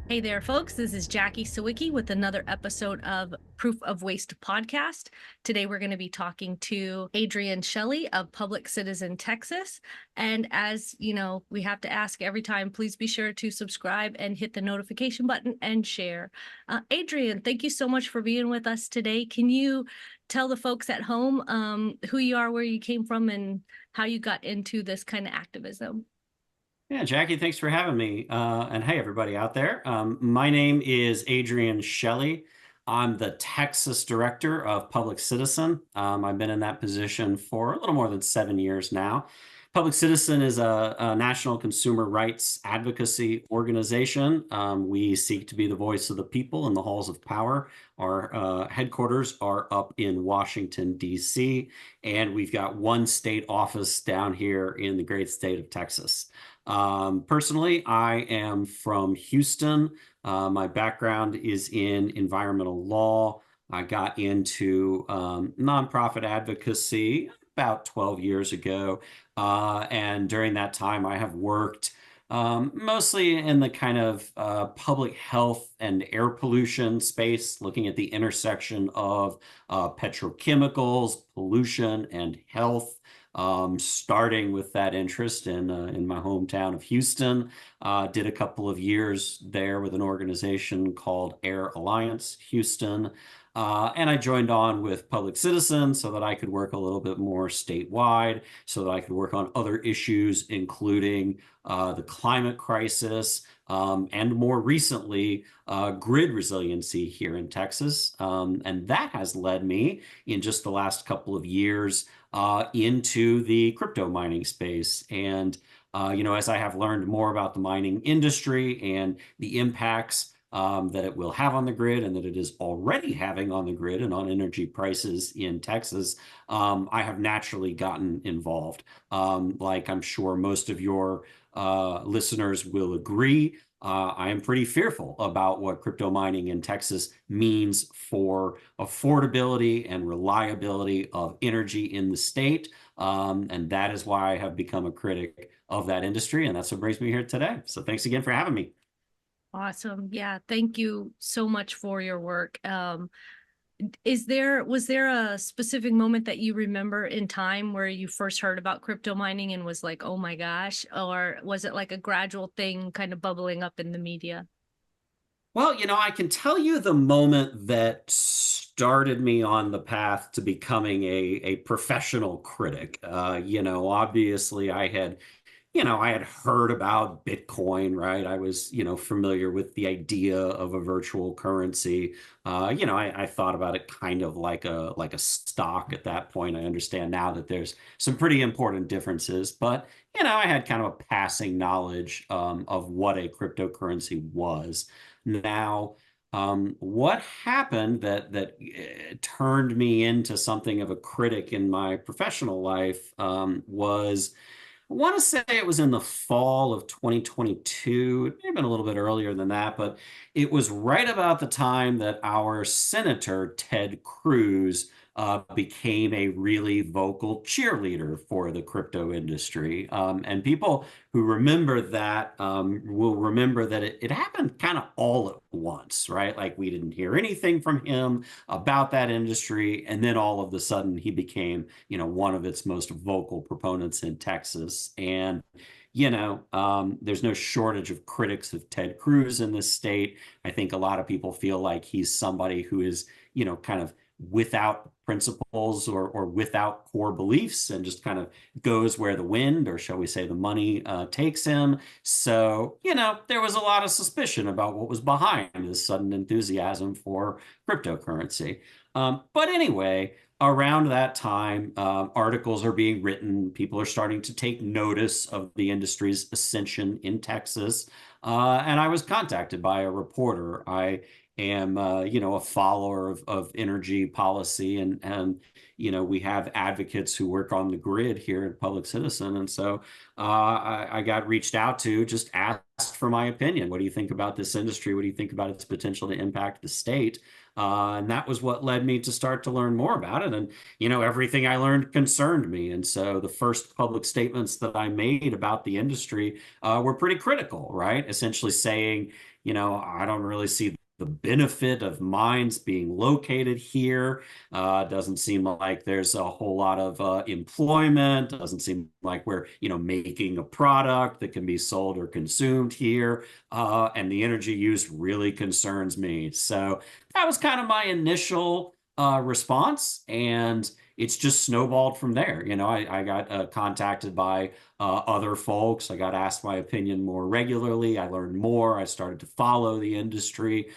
Hey there, folks. This is Jackie Sawicki with another episode of Proof of Waste podcast. Today, we're going to be talking to Adrian Shelley of Public Citizen Texas. And as you know, we have to ask every time, please be sure to subscribe and hit the notification button and share. Adrian, thank you so much for being with us today. Can you tell the folks at home who you are, where you came from, and how you got into this kind of activism? Yeah, Jackie, thanks for having me. And hey, everybody out there. My name is Adrian Shelley. I'm the Texas Director of Public Citizen. I've been in that position for a little more than 7 years now. Public Citizen is a national consumer rights advocacy organization. We seek to be the voice of the people in the halls of power. Our headquarters are up in Washington, D.C., and we've got one state office down here in the great state of Texas. Personally, I am from Houston. My background is in environmental law. I got into nonprofit advocacy about 12 years ago. And during that time, I have worked mostly in the kind of public health and air pollution space, looking at the intersection of petrochemicals, pollution, and health. Starting with that interest in my hometown of Houston. Did a couple of years there with an organization called Air Alliance Houston. And I joined on with Public Citizen so that I could work a little bit more statewide, so that I could work on other issues, including the climate crisis, and more recently, grid resiliency here in Texas. And that has led me in just the last couple of years into the crypto mining space. And, as I have learned more about the mining industry and the impacts that it will have on the grid and that it is already having on the grid and on energy prices in Texas, I have naturally gotten involved. Like I'm sure most of your listeners will agree. I am pretty fearful about what crypto mining in Texas means for affordability and reliability of energy in the state. And that is why I have become a critic of that industry. And that's what brings me here today. So thanks again for having me. Awesome. Yeah, thank you so much for your work. Was there a specific moment that you remember in time where you first heard about crypto mining and was like, oh my gosh, or was it like a gradual thing kind of bubbling up in the media? Well, I can tell you the moment that started me on the path to becoming a professional critic. Obviously I had heard about Bitcoin, right? I was, familiar with the idea of a virtual currency. I thought about it kind of like a stock at that point. I understand now that there's some pretty important differences, but I had kind of a passing knowledge of what a cryptocurrency was. Now, what happened that turned me into something of a critic in my professional life was. I want to say it was in the fall of 2022. It may have been a little bit earlier than that, but it was right about the time that our Senator, Ted Cruz, became a really vocal cheerleader for the crypto industry. And people who remember that will remember that it happened kind of all at once, right? Like we didn't hear anything from him about that industry. And then all of a sudden he became, one of its most vocal proponents in Texas. And there's no shortage of critics of Ted Cruz in this state. I think a lot of people feel like he's somebody who is, kind of without principles or without core beliefs and just kind of goes where the wind, or shall we say the money, takes him. So, there was a lot of suspicion about what was behind this sudden enthusiasm for cryptocurrency. But anyway, around that time, articles are being written. People are starting to take notice of the industry's ascension in Texas. And I was contacted by a reporter. I am, a follower of energy policy, and we have advocates who work on the grid here at Public Citizen, and so I got reached out to, just asked for my opinion. What do you think about this industry? What do you think about its potential to impact the state? And that was what led me to start to learn more about it. And, everything I learned concerned me. And so the first public statements that I made about the industry were pretty critical, right? Essentially saying, I don't really see the benefit of mines being located here. Doesn't seem like there's a whole lot of employment. Doesn't seem like we're, making a product that can be sold or consumed here. And the energy use really concerns me. So that was kind of my initial response, and it's just snowballed from there. I got contacted by other folks. I got asked my opinion more regularly. I learned more. I started to follow the industry.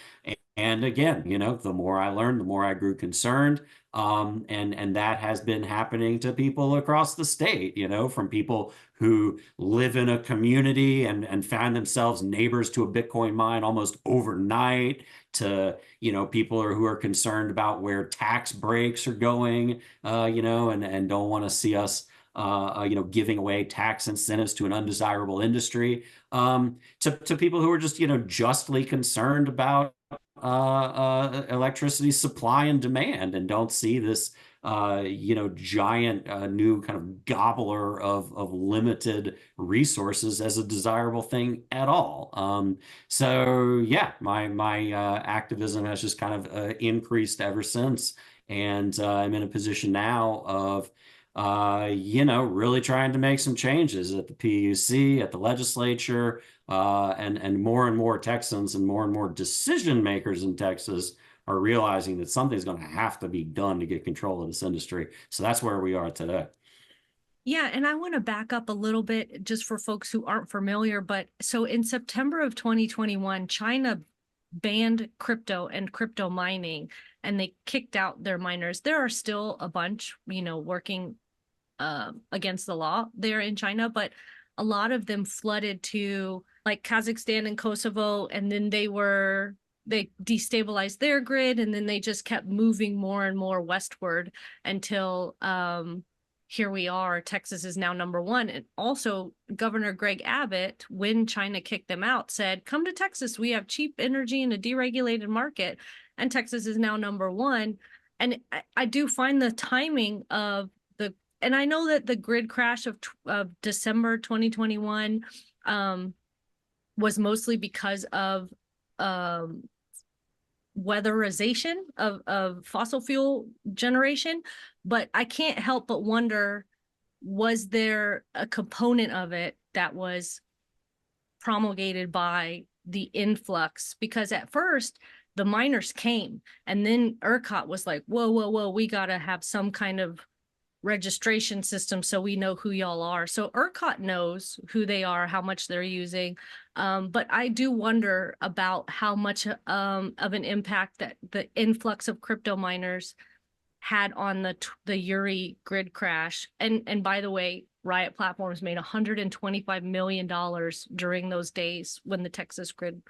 And again, the more I learned, the more I grew concerned. And that has been happening to people across the state, from people who live in a community and find themselves neighbors to a Bitcoin mine almost overnight, to, people who are concerned about where tax breaks are going, and don't want to see us giving away tax incentives to an undesirable industry, to people who are just, justly concerned about electricity supply and demand, and don't see this, giant new kind of gobbler of limited resources as a desirable thing at all. So yeah, my activism has just kind of increased ever since, and I'm in a position now of really trying to make some changes at the PUC, at the legislature, and more Texans and more decision makers in Texas are realizing that something's going to have to be done to get control of this industry. So that's where we are today. Yeah, and I want to back up a little bit just for folks who aren't familiar. But so in September of 2021, China banned crypto and crypto mining, and they kicked out their miners. There are still a bunch, working against the law there in China, but a lot of them flooded to like Kazakhstan and Kosovo, and then they destabilized their grid, and then they just kept moving more and more westward until here we are. Texas is now number one. And also Governor Greg Abbott, when China kicked them out, said, come to Texas. We have cheap energy in a deregulated market. And Texas is now number one. And I do find the timing of and I know that the grid crash of December 2021 was mostly because of weatherization of fossil fuel generation, but I can't help but wonder, was there a component of it that was promulgated by the influx? Because at first the miners came, and then ERCOT was like, whoa, we got to have some kind of registration system so we know who y'all are. So ERCOT knows who they are, how much they're using. But I do wonder about how much of an impact that the influx of crypto miners had on the Uri grid crash. And by the way, Riot Platforms made $125 million during those days when the Texas grid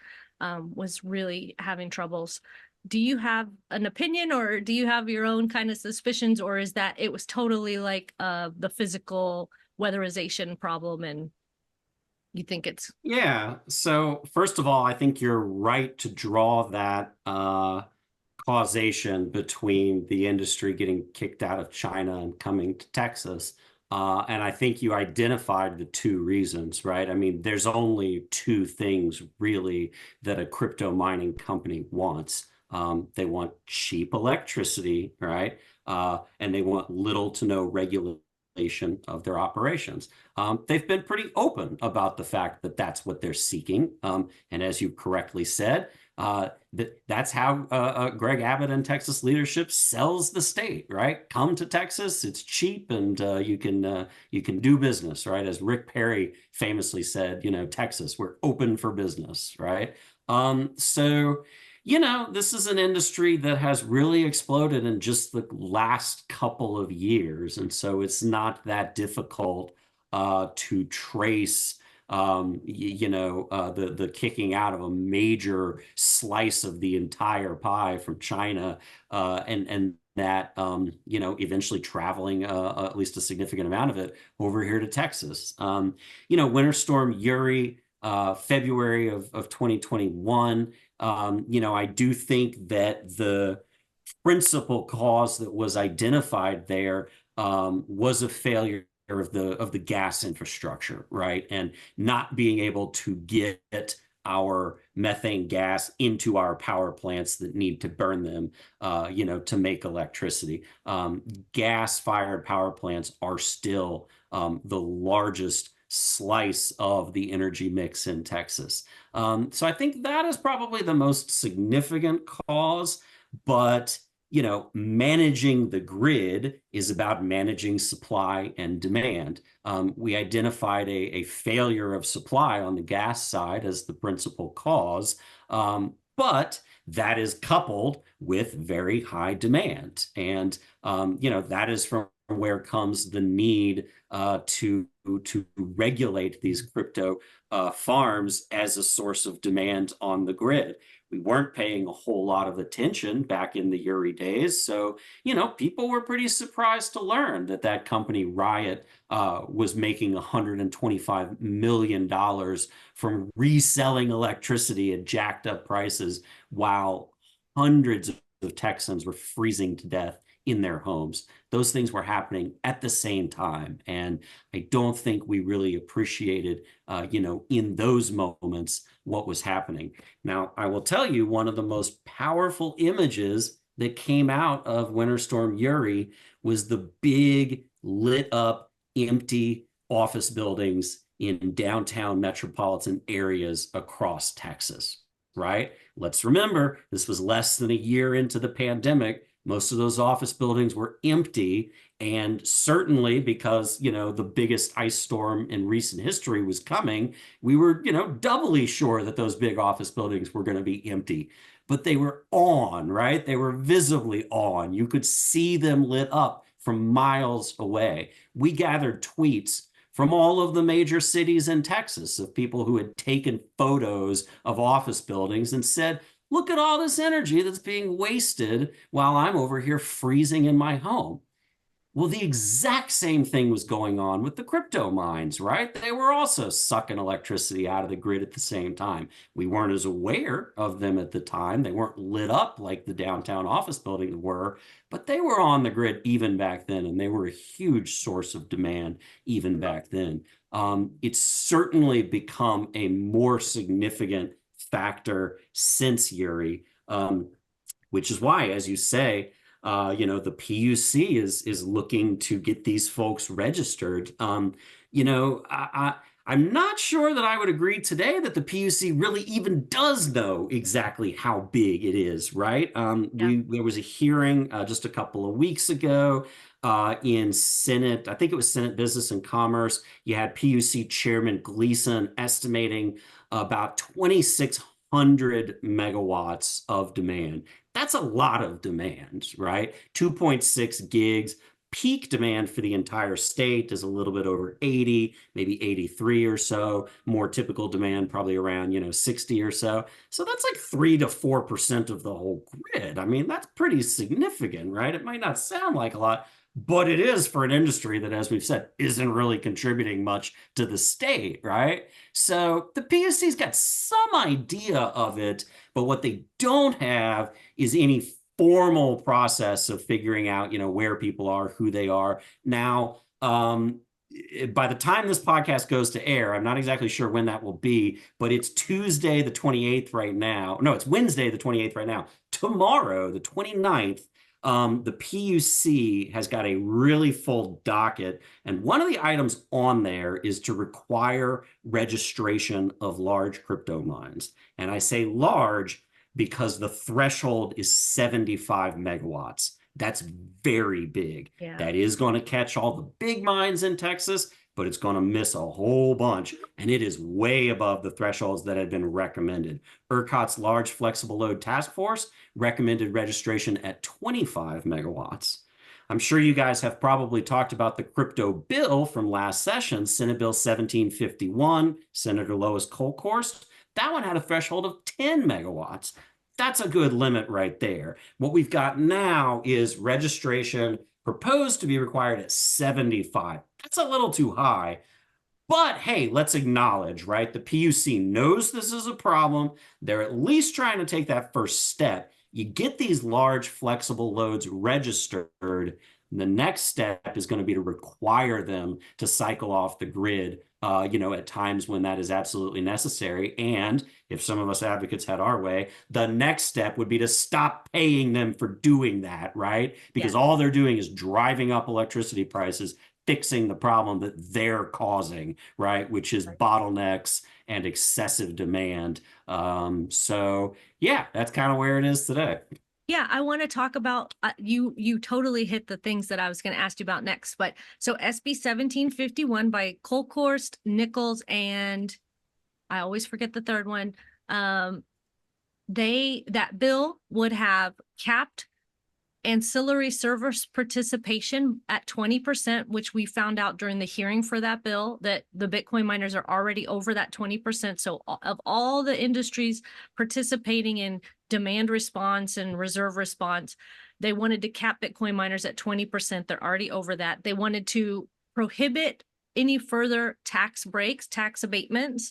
was really having troubles. Do you have an opinion, or do you have your own kind of suspicions, or is that it was totally like the physical weatherization problem and you think it's... Yeah. So first of all, I think you're right to draw that causation between the industry getting kicked out of China and coming to Texas. And I think you identified the two reasons, right? I mean, there's only two things really that a crypto mining company wants. They want cheap electricity, right? And they want little to no regulation of their operations. They've been pretty open about the fact that that's what they're seeking. And as you correctly said, that's how Greg Abbott and Texas leadership sells the state, right? Come to Texas, it's cheap, and you can do business, right? As Rick Perry famously said, Texas, we're open for business, right? So this is an industry that has really exploded in just the last couple of years. And so it's not that difficult to trace the kicking out of a major slice of the entire pie from China, and that eventually traveling at least a significant amount of it over here to Texas. Winter Storm Uri, February of 2021. I do think that the principal cause that was identified there was a failure of the gas infrastructure, right? And not being able to get our methane gas into our power plants that need to burn them, to make electricity. Gas-fired power plants are still the largest slice of the energy mix in Texas. So I think that is probably the most significant cause, but managing the grid is about managing supply and demand. We identified a failure of supply on the gas side as the principal cause, but that is coupled with very high demand. And, that is from where comes the need to regulate these crypto farms as a source of demand on the grid. We weren't paying a whole lot of attention back in the Uri days. So, people were pretty surprised to learn that company Riot was making $125 million from reselling electricity at jacked up prices while hundreds of Texans were freezing to death in their homes. Those things were happening at the same time. And I don't think we really appreciated, in those moments, what was happening. Now, I will tell you, one of the most powerful images that came out of Winter Storm Uri was the big lit up, empty office buildings in downtown metropolitan areas across Texas, right? Let's remember, this was less than a year into the pandemic. Most of those office buildings were empty, and certainly because, the biggest ice storm in recent history was coming, we were, doubly sure that those big office buildings were going to be empty. But they were on, right? They were visibly on. You could see them lit up from miles away. We gathered tweets from all of the major cities in Texas of people who had taken photos of office buildings and said, look at all this energy that's being wasted while I'm over here freezing in my home. Well, the exact same thing was going on with the crypto mines, right? They were also sucking electricity out of the grid at the same time. We weren't as aware of them at the time. They weren't lit up like the downtown office buildings were, but they were on the grid even back then, and they were a huge source of demand even back then. It's certainly become a more significant factor since Uri, which is why, as you say, the PUC is looking to get these folks registered. I'm not sure that I would agree today that the PUC really even does know exactly how big it is, right? There was a hearing just a couple of weeks ago in Senate. I think it was Senate Business and Commerce. You had PUC Chairman Gleason estimating about 2,600 megawatts of demand. That's a lot of demand, right? 2.6 gigs. Peak demand for the entire state is a little bit over 80, maybe 83 or so. More typical demand, probably around, 60 or so. So that's like 3 to 4% of the whole grid. I mean, that's pretty significant, right? It might not sound like a lot, but it is for an industry that, as we've said, isn't really contributing much to the state, right? So the PSC's got some idea of it, but what they don't have is any formal process of figuring out, where people are, who they are. Now, by the time this podcast goes to air, I'm not exactly sure when that will be, but it's Tuesday the 28th right now. No, it's Wednesday the 28th right now. Tomorrow, the 29th, the PUC has got a really full docket, and one of the items on there is to require registration of large crypto mines. And I say large because the threshold is 75 megawatts. That's very big. Yeah. That is going to catch all the big mines in Texas, but it's going to miss a whole bunch, and it is way above the thresholds that had been recommended. ERCOT's Large Flexible Load Task Force recommended registration at 25 megawatts. I'm sure you guys have probably talked about the crypto bill from last session, Senate Bill 1751, Senator Lois Kolkhorst. That one had a threshold of 10 megawatts. That's a good limit right there. What we've got now is registration proposed to be required at 75. That's a little too high. But hey, let's acknowledge, right? The PUC knows this is a problem. They're at least trying to take that first step. You get these large flexible loads registered. The next step is going to be to require them to cycle off the grid, at times when that is absolutely necessary. And if some of us advocates had our way, the next step would be to stop paying them for doing that, right? Because Yes. all they're doing is driving up electricity prices, fixing the problem that they're causing, right? Which is bottlenecks and excessive demand. So yeah, that's kind of where it is today. Yeah, I want to talk about you totally hit the things that I was going to ask you about next. But so SB 1751 by Kolkhorst, Nichols, and I always forget the third one. That bill would have capped ancillary service participation at 20%, which we found out during the hearing for that bill that the Bitcoin miners are already over that 20%. So of all the industries participating in demand response and reserve response, they wanted to cap Bitcoin miners at 20%. They're already over that. They wanted to prohibit any further tax breaks, tax abatements.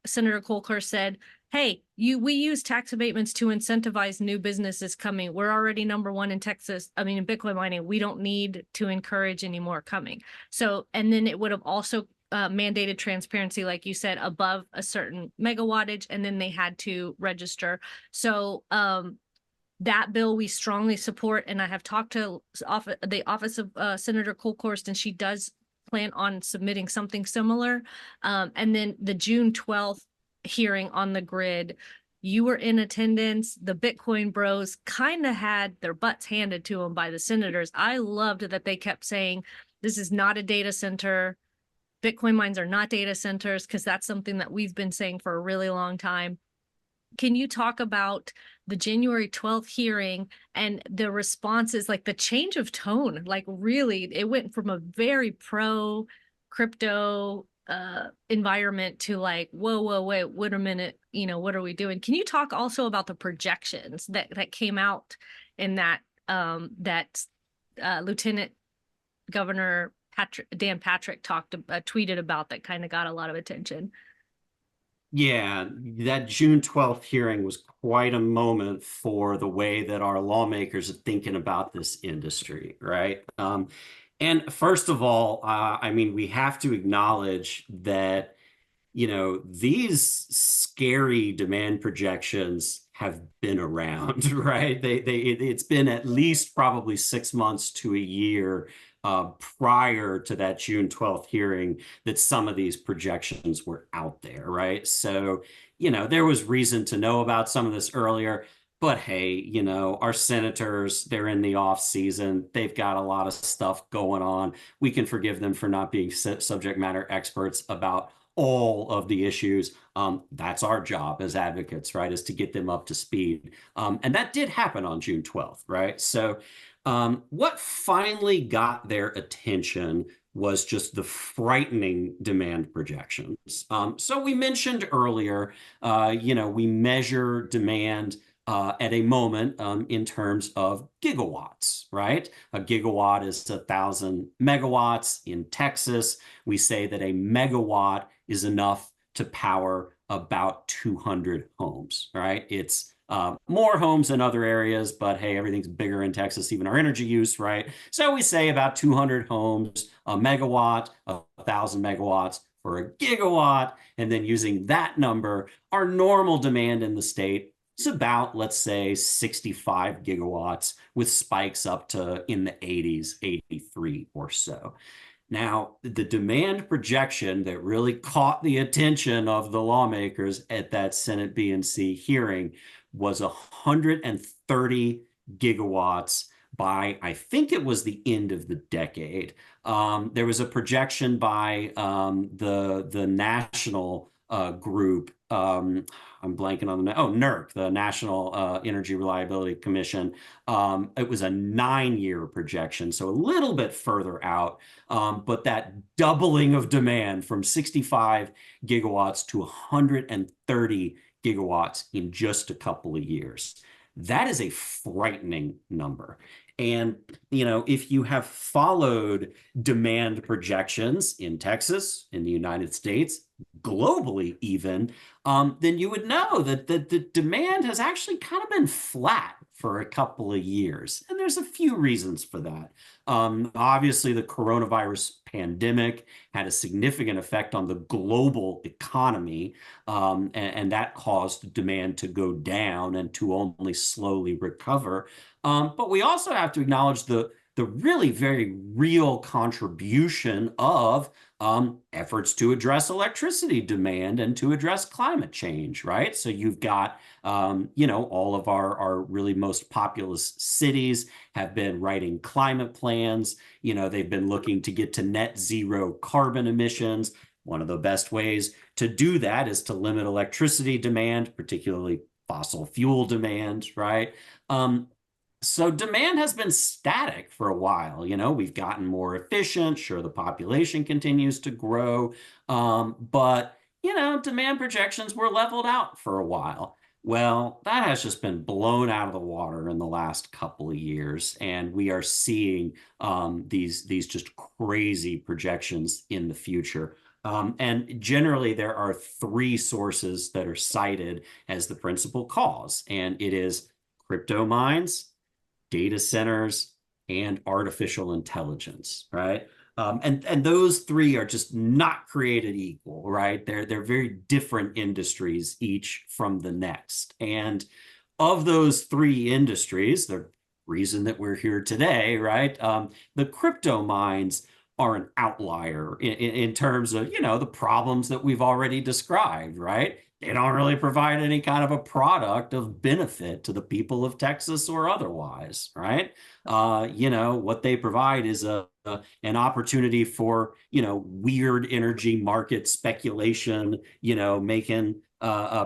Senator Kolker said, hey, we use tax abatements to incentivize new businesses coming. We're already #1 in Texas. I mean, in Bitcoin mining, we don't need to encourage any more coming. So, and then it would have also mandated transparency, like you said, above a certain megawattage, and then they had to register. So that bill we strongly support, and I have talked to the office of Senator Kolkhorst, and she does plan on submitting something similar. And then the June 12th hearing on the grid, you were in attendance. The Bitcoin bros kind of had their butts handed to them by the senators. I loved that they kept saying, this is not a data center. Bitcoin mines are not data centers, because that's something that we've been saying for a really long time. Can you talk about the January 12th hearing and the responses, like the change of tone? Like really, it went from a very pro crypto environment to like, whoa, wait a minute, what are we doing? Can you talk also about the projections that came out in that Lieutenant Governor Dan Patrick tweeted about, that kind of got a lot of attention? Yeah, that June 12th hearing was quite a moment for the way that our lawmakers are thinking about this industry, right? And first of all, I mean, we have to acknowledge that, these scary demand projections have been around, right? It's been at least probably 6 months to a year prior to that June 12th hearing that some of these projections were out there, right? So, there was reason to know about some of this earlier. But hey, our senators, they're in the off season. They've got a lot of stuff going on. We can forgive them for not being subject matter experts about all of the issues. That's our job as advocates, right? Is to get them up to speed. And that did happen on June 12th, right? So what finally got their attention was just the frightening demand projections. So we mentioned earlier, we measure demand at a moment in terms of gigawatts, right? A gigawatt is 1,000 megawatts. In Texas, we say that a megawatt is enough to power about 200 homes, right? It's more homes in other areas, but hey, everything's bigger in Texas, even our energy use, right? So we say about 200 homes, a megawatt, 1,000 megawatts for a gigawatt. And then using that number, our normal demand in the state is about, let's say, 65 gigawatts with spikes up to in the 80s, 83 or so. Now, the demand projection that really caught the attention of the lawmakers at that Senate B&C hearing was 130 gigawatts by, I think it was the end of the decade. There was a projection by the National group. I'm blanking on the NERC, the National Energy Reliability Commission. It was a 9-year projection, so a little bit further out. But that doubling of demand from 65 gigawatts to 130 gigawatts in just a couple of years. That is a frightening number. And, if you have followed demand projections in Texas, in the United States, globally even, then you would know that the demand has actually kind of been flat for a couple of years. And there's a few reasons for that. Obviously, the coronavirus pandemic had a significant effect on the global economy, and that caused demand to go down and to only slowly recover. But we also have to acknowledge the really very real contribution of efforts to address electricity demand and to address climate change, right? So you've got, all of our really most populous cities have been writing climate plans. They've been looking to get to net zero carbon emissions. One of the best ways to do that is to limit electricity demand, particularly fossil fuel demand, right? So demand has been static for a while. We've gotten more efficient. Sure, the population continues to grow. But, demand projections were leveled out for a while. Well, that has just been blown out of the water in the last couple of years. And we are seeing these just crazy projections in the future. And generally, there are three sources that are cited as the principal cause, and it is crypto mines, data centers, and artificial intelligence, right? And those three are just not created equal, right? They're very different industries, each from the next. And of those three industries, the reason that we're here today, right? The crypto mines are an outlier in terms of, the problems that we've already described, right? They don't really provide any kind of a product of benefit to the people of Texas or otherwise, right? What they provide is an opportunity for, weird energy market speculation, making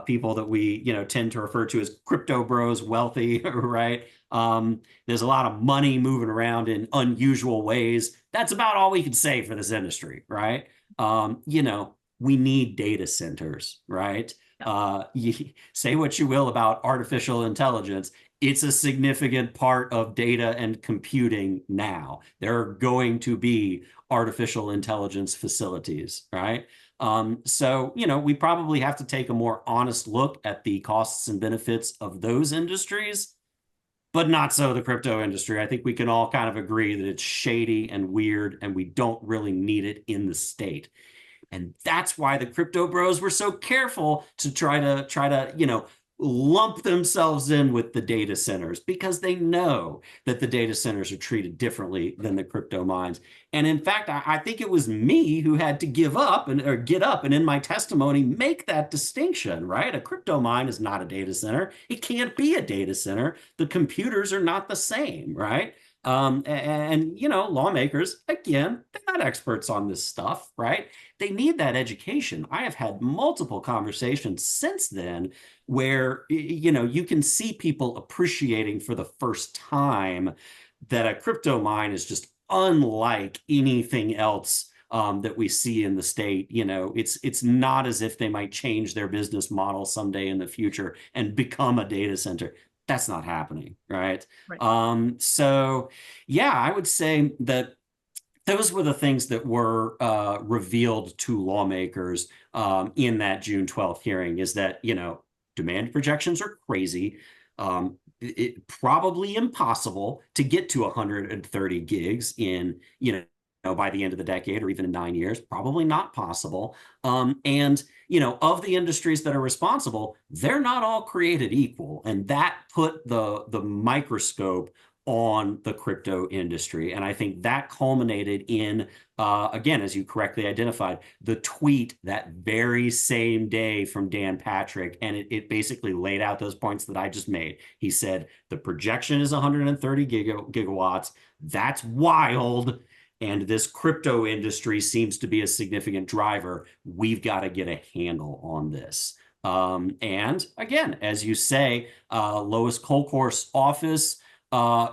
people that we, tend to refer to as crypto bros wealthy, right? There's a lot of money moving around in unusual ways. That's about all we can say for this industry, right? We need data centers, right? You say what you will about artificial intelligence. It's a significant part of data and computing now. There are going to be artificial intelligence facilities, right? So, we probably have to take a more honest look at the costs and benefits of those industries, but not so the crypto industry. I think we can all kind of agree that it's shady and weird, and we don't really need it in the state. And that's why the crypto bros were so careful to try to, lump themselves in with the data centers, because they know that the data centers are treated differently than the crypto mines. And in fact, I think it was me who had to get up and in my testimony make that distinction, right? A crypto mine is not a data center. It can't be a data center. The computers are not the same, right? Lawmakers, again, they're not experts on this stuff, right? They need that education. I have had multiple conversations since then where, you can see people appreciating for the first time that a crypto mine is just unlike anything else that we see in the state. It's not as if they might change their business model someday in the future and become a data center. That's not happening, right? So yeah, I would say that those were the things that were revealed to lawmakers in that June 12th hearing, is that, demand projections are crazy. It probably impossible to get to 130 gigs in, by the end of the decade, or even in 9 years, probably not possible. And, of the industries that are responsible, they're not all created equal. And that put the microscope on the crypto industry. And I think that culminated in, again, as you correctly identified, the tweet that very same day from Dan Patrick. And it basically laid out those points that I just made. He said, the projection is 130 gigawatts. That's wild. and this crypto industry seems to be a significant driver. We've got to get a handle on this. And again, as you say, Lois Kolkhorst's office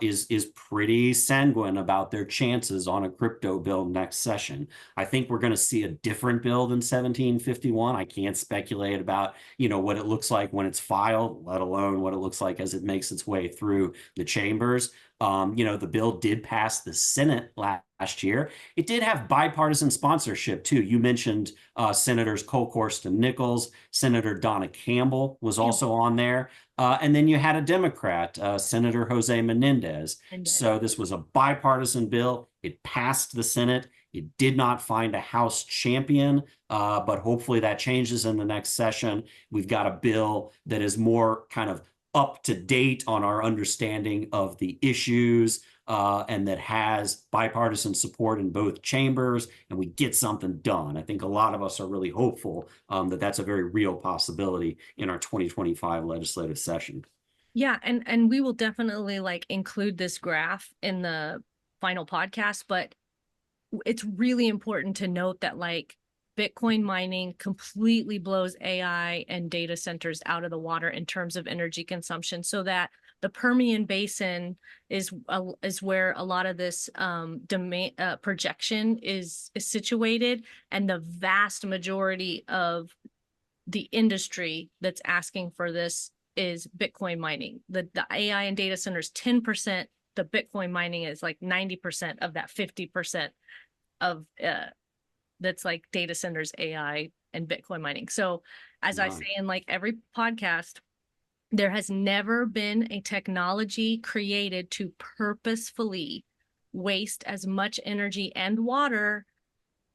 is pretty sanguine about their chances on a crypto bill next session. I think we're going to see a different bill than 1751. I can't speculate about, what it looks like when it's filed, let alone what it looks like as it makes its way through the chambers. The bill did pass the Senate last year. It did have bipartisan sponsorship too. You mentioned Senators Kolkhorst and Nichols. Senator Donna Campbell was also on there. And then you had a Democrat, Senator Jose Menendez. So this was a bipartisan bill. It passed the Senate. It did not find a House champion, but hopefully that changes in the next session. We've got a bill that is more kind of up to date on our understanding of the issues, and that has bipartisan support in both chambers, and we get something done. I think a lot of us are really hopeful that that's a very real possibility in our 2025 legislative session. Yeah, and we will definitely include this graph in the final podcast, but it's really important to note that Bitcoin mining completely blows AI and data centers out of the water in terms of energy consumption, so that the Permian Basin is where a lot of this projection is situated, and the vast majority of the industry that's asking for this is Bitcoin mining. The AI and data centers 10%, the Bitcoin mining is 90% of that 50% of that's data centers, AI, and Bitcoin mining. So as I say in every podcast, there has never been a technology created to purposefully waste as much energy and water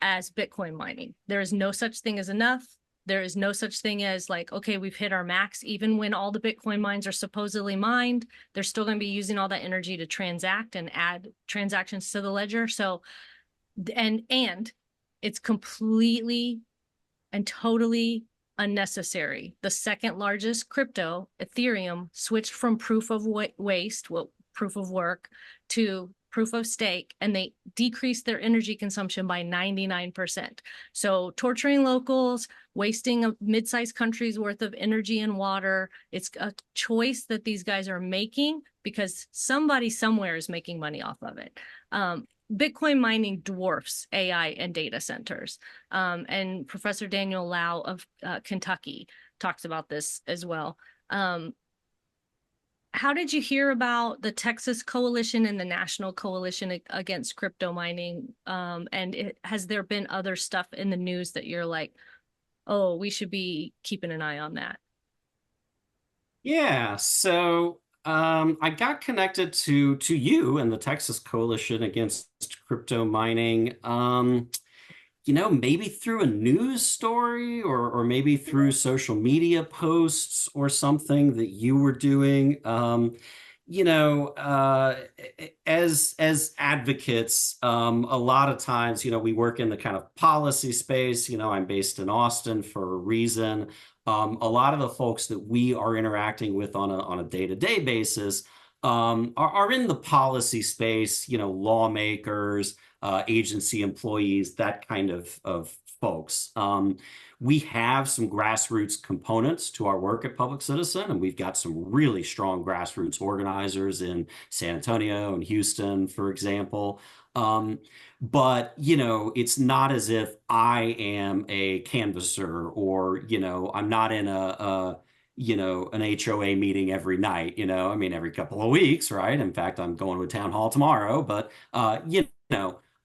as Bitcoin mining. There is no such thing as enough. There is no such thing as okay, we've hit our max. Even when all the Bitcoin mines are supposedly mined, they're still going to be using all that energy to transact and add transactions to the ledger. So, and it's completely and totally unnecessary. The second largest crypto, Ethereum, switched from proof of waste, proof of work, to proof of stake, and they decreased their energy consumption by 99%. So torturing locals, wasting a mid-sized country's worth of energy and water, it's a choice that these guys are making because somebody somewhere is making money off of it. Bitcoin mining dwarfs AI and data centers. And Professor Daniel Lau of Kentucky talks about this as well. How did you hear about the Texas Coalition and the National Coalition against crypto mining? And has there been other stuff in the news that you're oh, we should be keeping an eye on that? Yeah, so I got connected to you and the Texas Coalition Against Crypto Mining. Maybe through a news story or maybe through social media posts or something that you were doing. As advocates, a lot of times, we work in the kind of policy space. I'm based in Austin for a reason. A lot of the folks that we are interacting with on a day-to-day basis are in the policy space, lawmakers, agency employees, that kind of folks. We have some grassroots components to our work at Public Citizen, and we've got some really strong grassroots organizers in San Antonio and Houston, for example. But, it's not as if I am a canvasser or, I'm not in an HOA meeting every night, every couple of weeks, right? In fact, I'm going to a town hall tomorrow, but,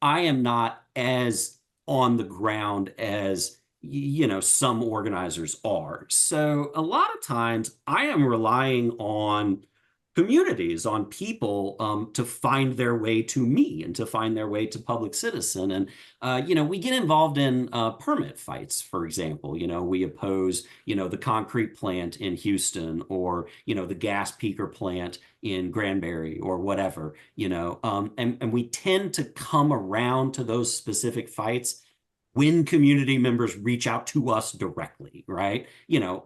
I am not as on the ground as some organizers are. So a lot of times I am relying on communities, on people to find their way to me and to find their way to Public Citizen. And we get involved in permit fights, for example. We oppose the concrete plant in Houston, or the gas peaker plant in Granbury, or whatever. And we tend to come around to those specific fights when community members reach out to us directly, right?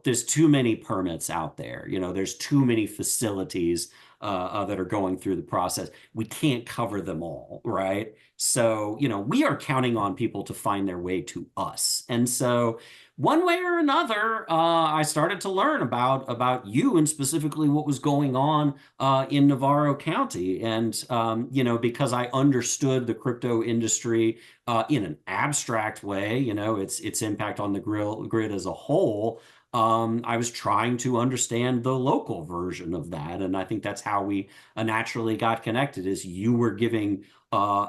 There's too many permits out there. There's too many facilities that are going through the process. We can't cover them all, right? So, we are counting on people to find their way to us. And so, one way or another, I started to learn about you and specifically what was going on in Navarro County. And, because I understood the crypto industry in an abstract way, its impact on the grid as a whole. I was trying to understand the local version of that. And I think that's how we naturally got connected, is you were giving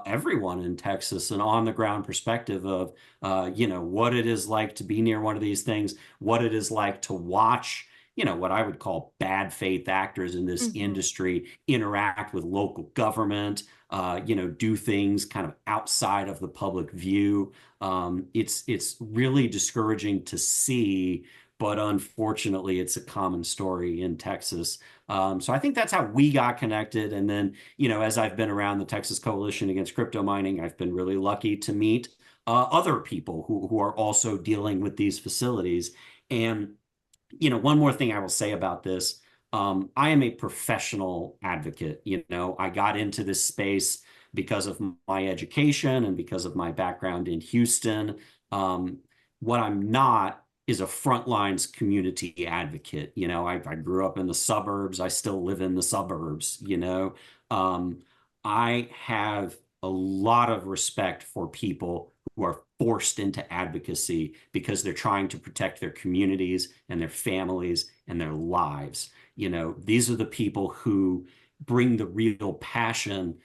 everyone in Texas an on-the-ground perspective of, what it is like to be near one of these things, what it is like to watch, what I would call bad faith actors in this Mhm. industry interact with local government, do things kind of outside of the public view. It's really discouraging to see, but unfortunately, it's a common story in Texas. So I think that's how we got connected. And then, as I've been around the Texas Coalition Against Crypto Mining, I've been really lucky to meet other people who are also dealing with these facilities. And one more thing I will say about this. I am a professional advocate. I got into this space because of my education and because of my background in Houston. Um, what I'm not is a frontlines community advocate. I grew up in the suburbs. I still live in the suburbs. I have a lot of respect for people who are forced into advocacy because they're trying to protect their communities and their families and their lives. These are the people who bring the real passion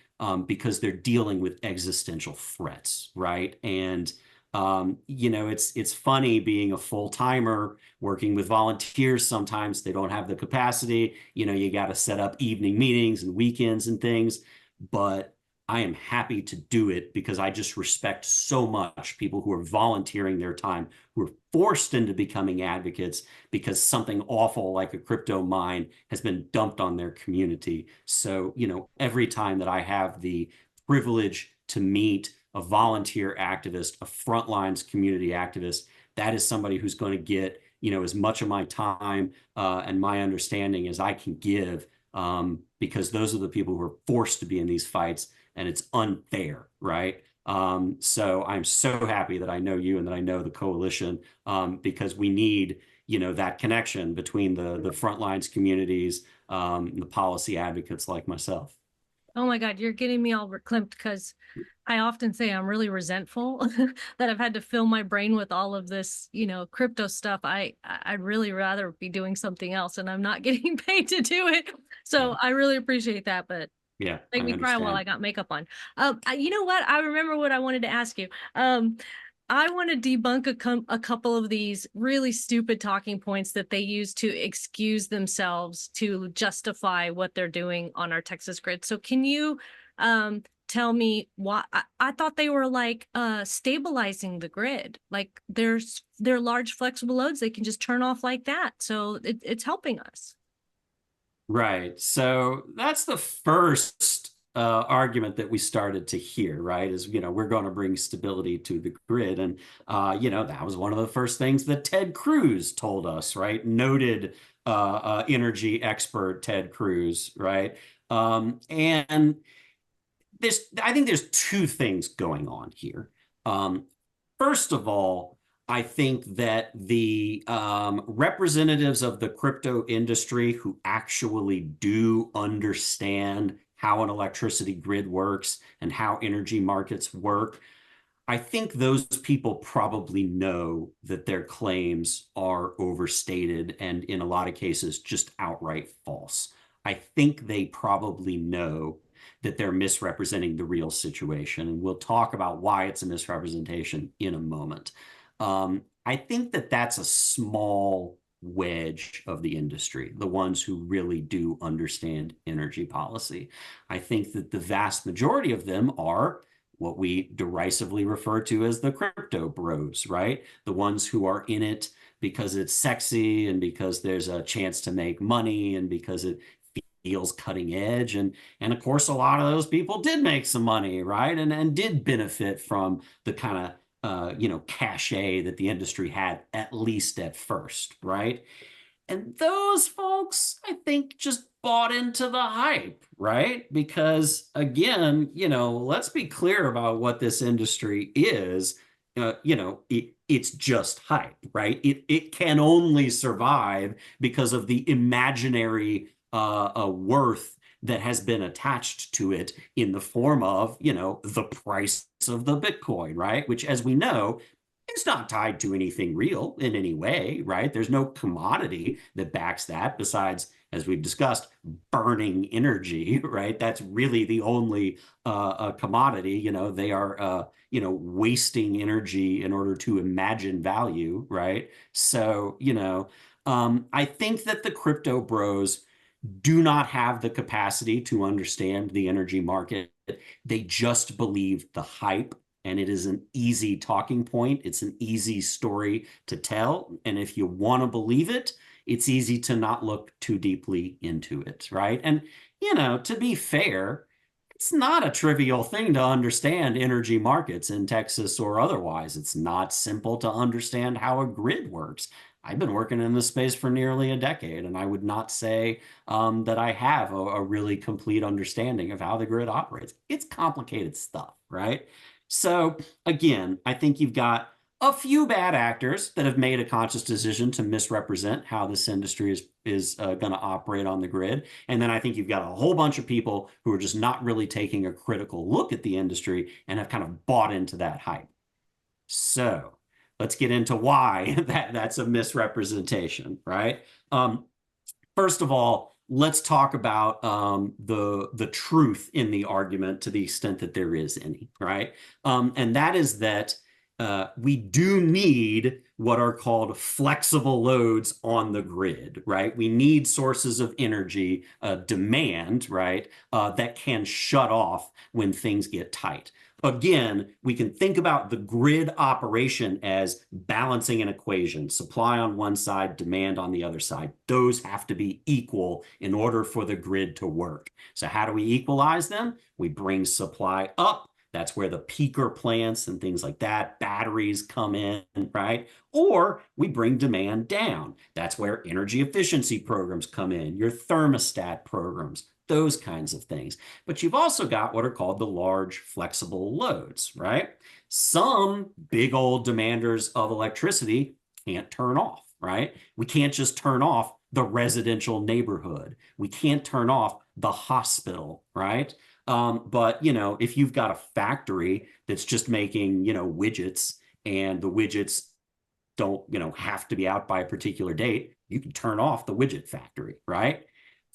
because they're dealing with existential threats, right? And it's funny being a full timer working with volunteers. Sometimes they don't have the capacity. You got to set up evening meetings and weekends and things, but I am happy to do it because I just respect so much people who are volunteering their time, who are forced into becoming advocates because something awful like a crypto mine has been dumped on their community. So, every time that I have the privilege to meet a volunteer activist, a frontlines community activist, that is somebody who's going to get, as much of my time and my understanding as I can give, because those are the people who are forced to be in these fights, and it's unfair, right? So I'm so happy that I know you and that I know the coalition, because we need, that connection between the front lines communities, the policy advocates like myself. Oh my God, you're getting me all verklempt because I often say I'm really resentful that I've had to fill my brain with all of this, crypto stuff. I'd really rather be doing something else, and I'm not getting paid to do it. So Yeah, I really appreciate that, but yeah, make I me cry while understand. I got makeup on. You know what? I remember what I wanted to ask you. I want to debunk a couple of these really stupid talking points that they use to excuse themselves to justify what they're doing on our Texas grid. So can you tell me why? I thought they were like stabilizing the grid. Like they're large flexible loads. They can just turn off like that. So it's helping us. Right. So that's the first argument that we started to hear, right? Is, we're going to bring stability to the grid. And, that was one of the first things that Ted Cruz told us, right? Noted energy expert Ted Cruz, right? And I think there's two things going on here. Um, First of all, I think that the representatives of the crypto industry who actually do understand how an electricity grid works and how energy markets work, I think those people probably know that their claims are overstated and in a lot of cases just outright false. I think they probably know that they're misrepresenting the real situation. And we'll talk about why it's a misrepresentation in a moment. I think that that's a small wedge of the industry, the ones who really do understand energy policy. I think that the vast majority of them are what we derisively refer to as the crypto bros, right? The ones who are in it because it's sexy and because there's a chance to make money and because it feels cutting edge. And of course, a lot of those people did make some money, right? And did benefit from the kind of cachet that the industry had, at least at first, right? And those folks, I think, just bought into the hype, right? Because again, let's be clear about what this industry is. It's just hype, right? It can only survive because of the imaginary worth that has been attached to it in the form of, the price of the Bitcoin, right? Which, as we know, it's not tied to anything real in any way, right? There's no commodity that backs that besides, as we've discussed, burning energy, right? That's really the only commodity. They are, wasting energy in order to imagine value, right? So, I think that the crypto bros do not have the capacity to understand the energy market. They just believe the hype, and it is an easy talking point. It's an easy story to tell. And if you want to believe it, it's easy to not look too deeply into it, right? And, to be fair, it's not a trivial thing to understand energy markets in Texas or otherwise. It's not simple to understand how a grid works. I've been working in this space for nearly a decade, and I would not say that I have a really complete understanding of how the grid operates. It's complicated stuff, right? So again, I think you've got a few bad actors that have made a conscious decision to misrepresent how this industry is going to operate on the grid. And then I think you've got a whole bunch of people who are just not really taking a critical look at the industry and have kind of bought into that hype. So let's get into why that's a misrepresentation, right? First of all, let's talk about the truth in the argument to the extent that there is any, right? And that is that we do need what are called flexible loads on the grid, right? We need sources of energy demand, right, that can shut off when things get tight. Again, we can think about the grid operation as balancing an equation, supply on one side, demand on the other side. Those have to be equal in order for the grid to work. So how do we equalize them? We bring supply up. That's where the peaker plants and things like that, batteries come in, right? Or we bring demand down. That's where energy efficiency programs come in, your thermostat programs, those kinds of things. But you've also got what are called the large flexible loads, right? Some big old demanders of electricity can't turn off, right? We can't just turn off the residential neighborhood. We can't turn off the hospital, right? But, if you've got a factory that's just making, widgets, and the widgets don't, have to be out by a particular date, you can turn off the widget factory, right?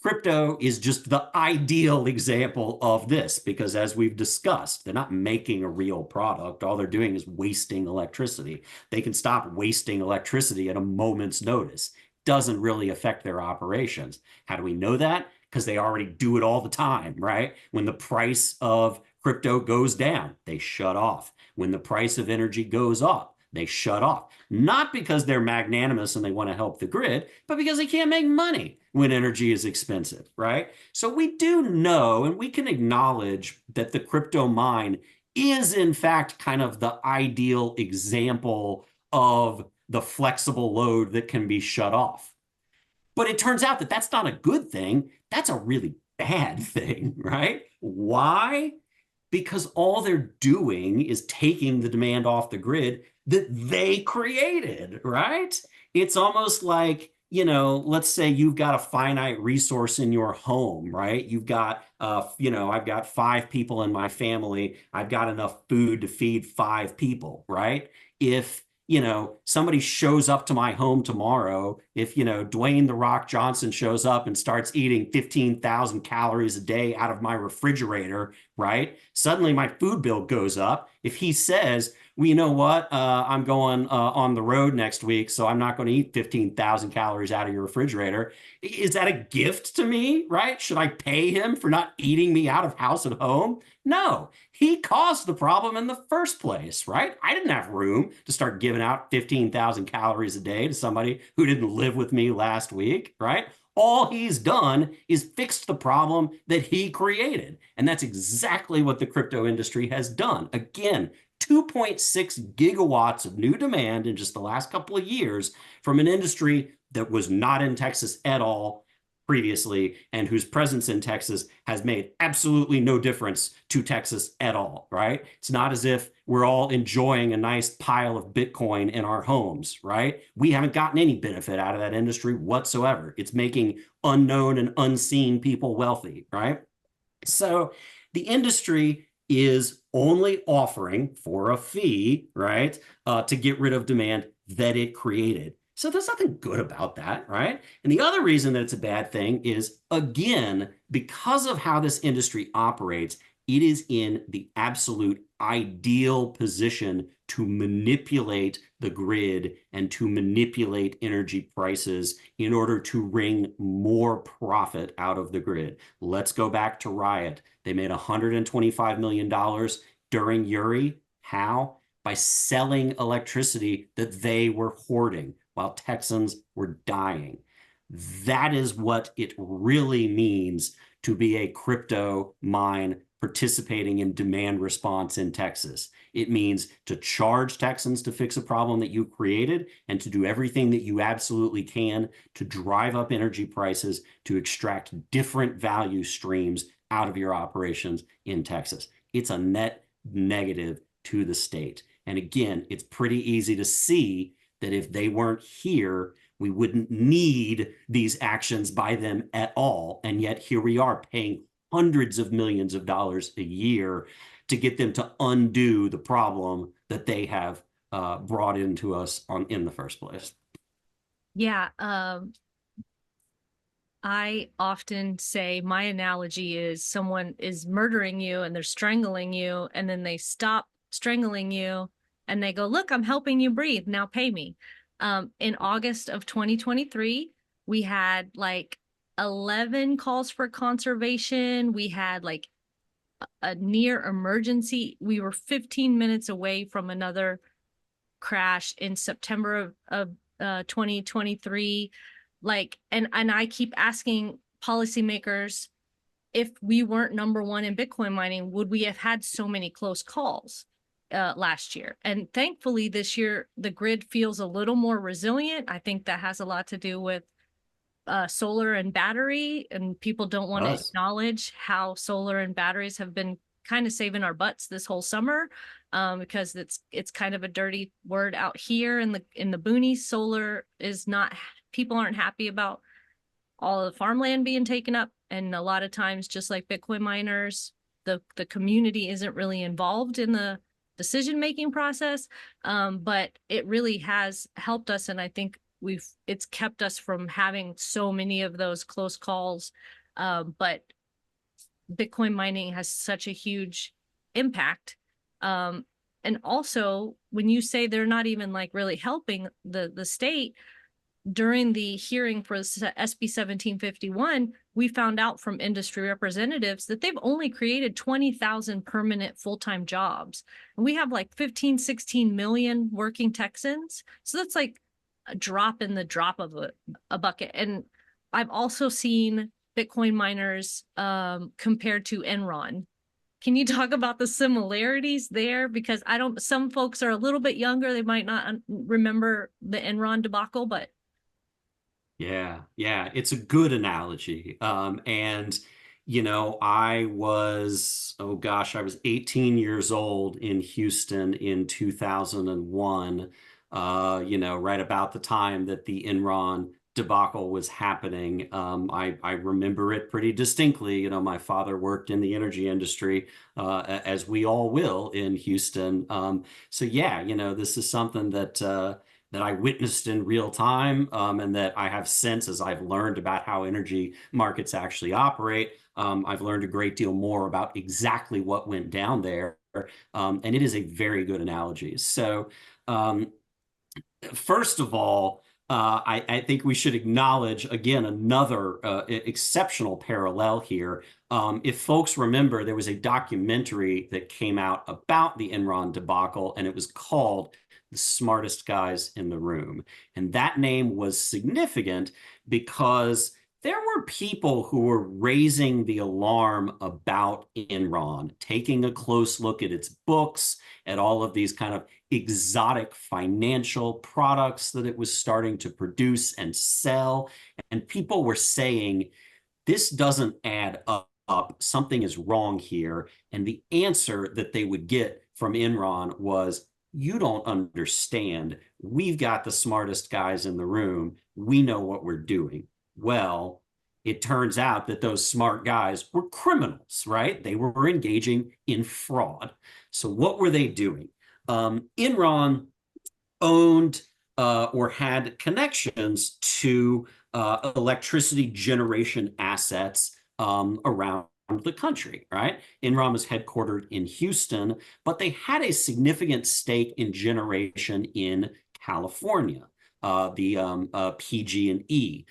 Crypto is just the ideal example of this because, as we've discussed, they're not making a real product. All they're doing is wasting electricity. They can stop wasting electricity at a moment's notice. Doesn't really affect their operations. How do we know that? Because they already do it all the time, right? When the price of crypto goes down, they shut off. When the price of energy goes up, they shut off. Not because they're magnanimous and they want to help the grid, but because they can't make money when energy is expensive, right? So we do know, and we can acknowledge that the crypto mine is in fact kind of the ideal example of the flexible load that can be shut off. But it turns out that that's not a good thing. That's a really bad thing, right? Why? Because all they're doing is taking the demand off the grid that they created, right? It's almost like, let's say you've got a finite resource in your home, right? You've got, I've got 5 people in my family. I've got enough food to feed 5 people, right? If somebody shows up to my home tomorrow, if, Dwayne The Rock Johnson shows up and starts eating 15,000 calories a day out of my refrigerator, right? Suddenly my food bill goes up. If he says, well, you know what? I'm going on the road next week, so I'm not going to eat 15,000 calories out of your refrigerator. Is that a gift to me, right? Should I pay him for not eating me out of house and home? No, he caused the problem in the first place, right? I didn't have room to start giving out 15,000 calories a day to somebody who didn't live with me last week, right? All he's done is fixed the problem that he created. And that's exactly what the crypto industry has done. Again, 2.6 gigawatts of new demand in just the last couple of years from an industry that was not in Texas at all previously and whose presence in Texas has made absolutely no difference to Texas at all, right? It's not as if we're all enjoying a nice pile of Bitcoin in our homes, right? We haven't gotten any benefit out of that industry whatsoever. It's making unknown and unseen people wealthy, right? So the industry is only offering for a fee, right, to get rid of demand that it created. So there's nothing good about that, right? And the other reason that it's a bad thing is, again, because of how this industry operates, it is in the absolute ideal position to manipulate the grid and to manipulate energy prices in order to wring more profit out of the grid. Let's go back to Riot. They made $125 million during Uri. How? By selling electricity that they were hoarding while Texans were dying. That is what it really means to be a crypto mine participating in demand response in Texas. It means to charge Texans to fix a problem that you created and to do everything that you absolutely can to drive up energy prices to extract different value streams out of your operations in Texas. It's a net negative to the state. And again, it's pretty easy to see that if they weren't here, we wouldn't need these actions by them at all. And yet here we are paying hundreds of millions of dollars a year to get them to undo the problem that they have brought into us in the first place. Yeah. I often say my analogy is someone is murdering you and they're strangling you, and then they stop strangling you and they go, look, I'm helping you breathe. Now pay me. In August of 2023, we had like 11 calls for conservation. We had like a near emergency. We were 15 minutes away from another crash in September of 2023. Like, and I keep asking policymakers, if we weren't number one in Bitcoin mining, would we have had so many close calls last year? And thankfully this year, the grid feels a little more resilient. I think that has a lot to do with solar and battery, and people don't want to acknowledge how solar and batteries have been kind of saving our butts this whole summer, because it's kind of a dirty word out here in the boonies. Solar is not, people aren't happy about all of the farmland being taken up, and a lot of times, just like Bitcoin miners, the community isn't really involved in the decision-making process, but it really has helped us, and I think it's kept us from having so many of those close calls. But Bitcoin mining has such a huge impact. And also, when you say they're not even like really helping the state, during the hearing for SB 1751, we found out from industry representatives that they've only created 20,000 permanent full-time jobs. And we have like 15, 16 million working Texans. So that's like a drop in the drop of a bucket. And I've also seen Bitcoin miners compared to Enron. Can you talk about the similarities there? Because some folks are a little bit younger. They might not remember the Enron debacle, but. Yeah, it's a good analogy. I was, oh gosh, I was 18 years old in Houston in 2001, right about the time that the Enron debacle was happening. I remember it pretty distinctly. My father worked in the energy industry, as we all will in Houston. So yeah, this is something that I witnessed in real time, and that I have since, as I've learned about how energy markets actually operate, I've learned a great deal more about exactly what went down there. And it is a very good analogy. So first of all, I think we should acknowledge, again, another exceptional parallel here. If folks remember, there was a documentary that came out about the Enron debacle, and it was called The Smartest Guys in the Room. And that name was significant because there were people who were raising the alarm about Enron, taking a close look at its books, at all of these kind of exotic financial products that it was starting to produce and sell. And people were saying, this doesn't add up. Something is wrong here. And the answer that they would get from Enron was, you don't understand. We've got the smartest guys in the room. We know what we're doing. Well, it turns out that those smart guys were criminals, right? They were engaging in fraud. So what were they doing? Enron owned or had connections to electricity generation assets around the country, right? Enron was headquartered in Houston, but they had a significant stake in generation in California. The PG&E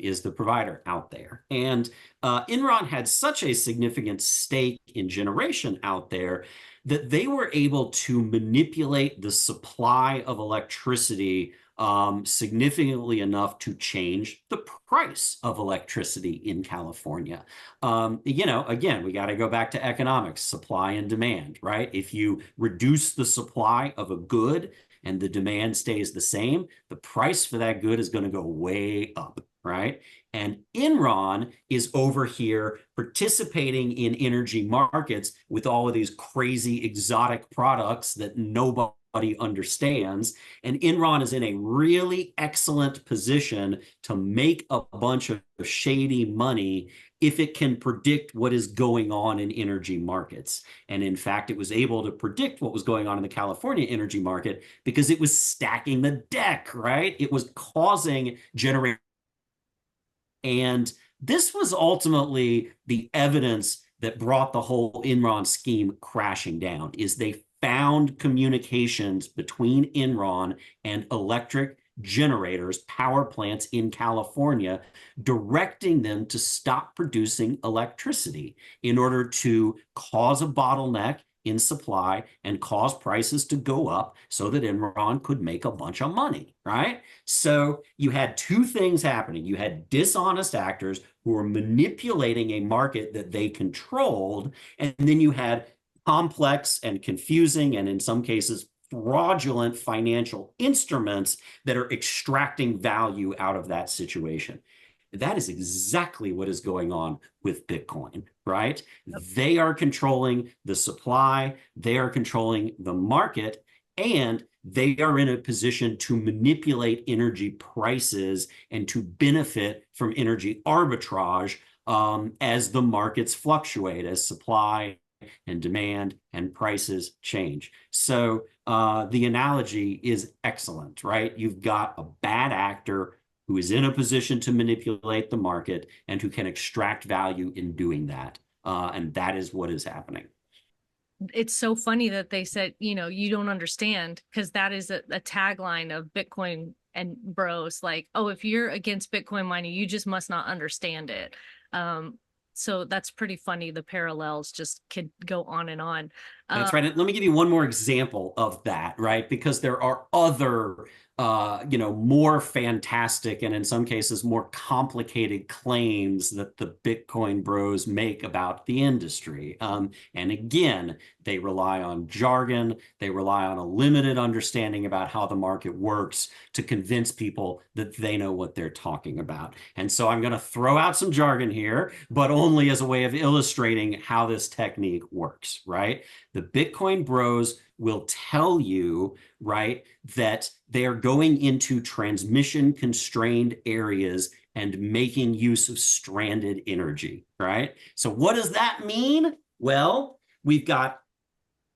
is the provider out there. And Enron had such a significant stake in generation out there that they were able to manipulate the supply of electricity significantly enough to change the price of electricity in California. Again, we got to go back to economics, supply and demand, right? If you reduce the supply of a good and the demand stays the same, the price for that good is going to go way up, right? And Enron is over here participating in energy markets with all of these crazy exotic products that nobody understands. And Enron is in a really excellent position to make a bunch of shady money if it can predict what is going on in energy markets. And in fact, it was able to predict what was going on in the California energy market because it was stacking the deck, right? It was causing generation. And this was ultimately the evidence that brought the whole Enron scheme crashing down, is they found communications between Enron and electric generators, power plants in California, directing them to stop producing electricity in order to cause a bottleneck in supply and cause prices to go up so that Enron could make a bunch of money, right? So you had two things happening. You had dishonest actors who were manipulating a market that they controlled, and then you had complex and confusing, and in some cases, fraudulent financial instruments that are extracting value out of that situation. That is exactly what is going on with Bitcoin, right? They are controlling the supply, they are controlling the market, and they are in a position to manipulate energy prices and to benefit from energy arbitrage as the markets fluctuate, as supply and demand and prices change. So the analogy is excellent, right? You've got a bad actor who is in a position to manipulate the market and who can extract value in doing that. And that is what is happening. It's so funny that they said, you don't understand, because that is a tagline of Bitcoin and bros. Like, oh, if you're against Bitcoin mining, you just must not understand it. So that's pretty funny. The parallels just could go on and on. That's right. And let me give you one more example of that, right? Because there are other, more fantastic and in some cases more complicated claims that the Bitcoin bros make about the industry. And again, they rely on jargon. They rely on a limited understanding about how the market works to convince people that they know what they're talking about. And so I'm going to throw out some jargon here, but only as a way of illustrating how this technique works, right? The Bitcoin bros will tell you, right, that they are going into transmission constrained areas and making use of stranded energy, right? So what does that mean? Well, we've got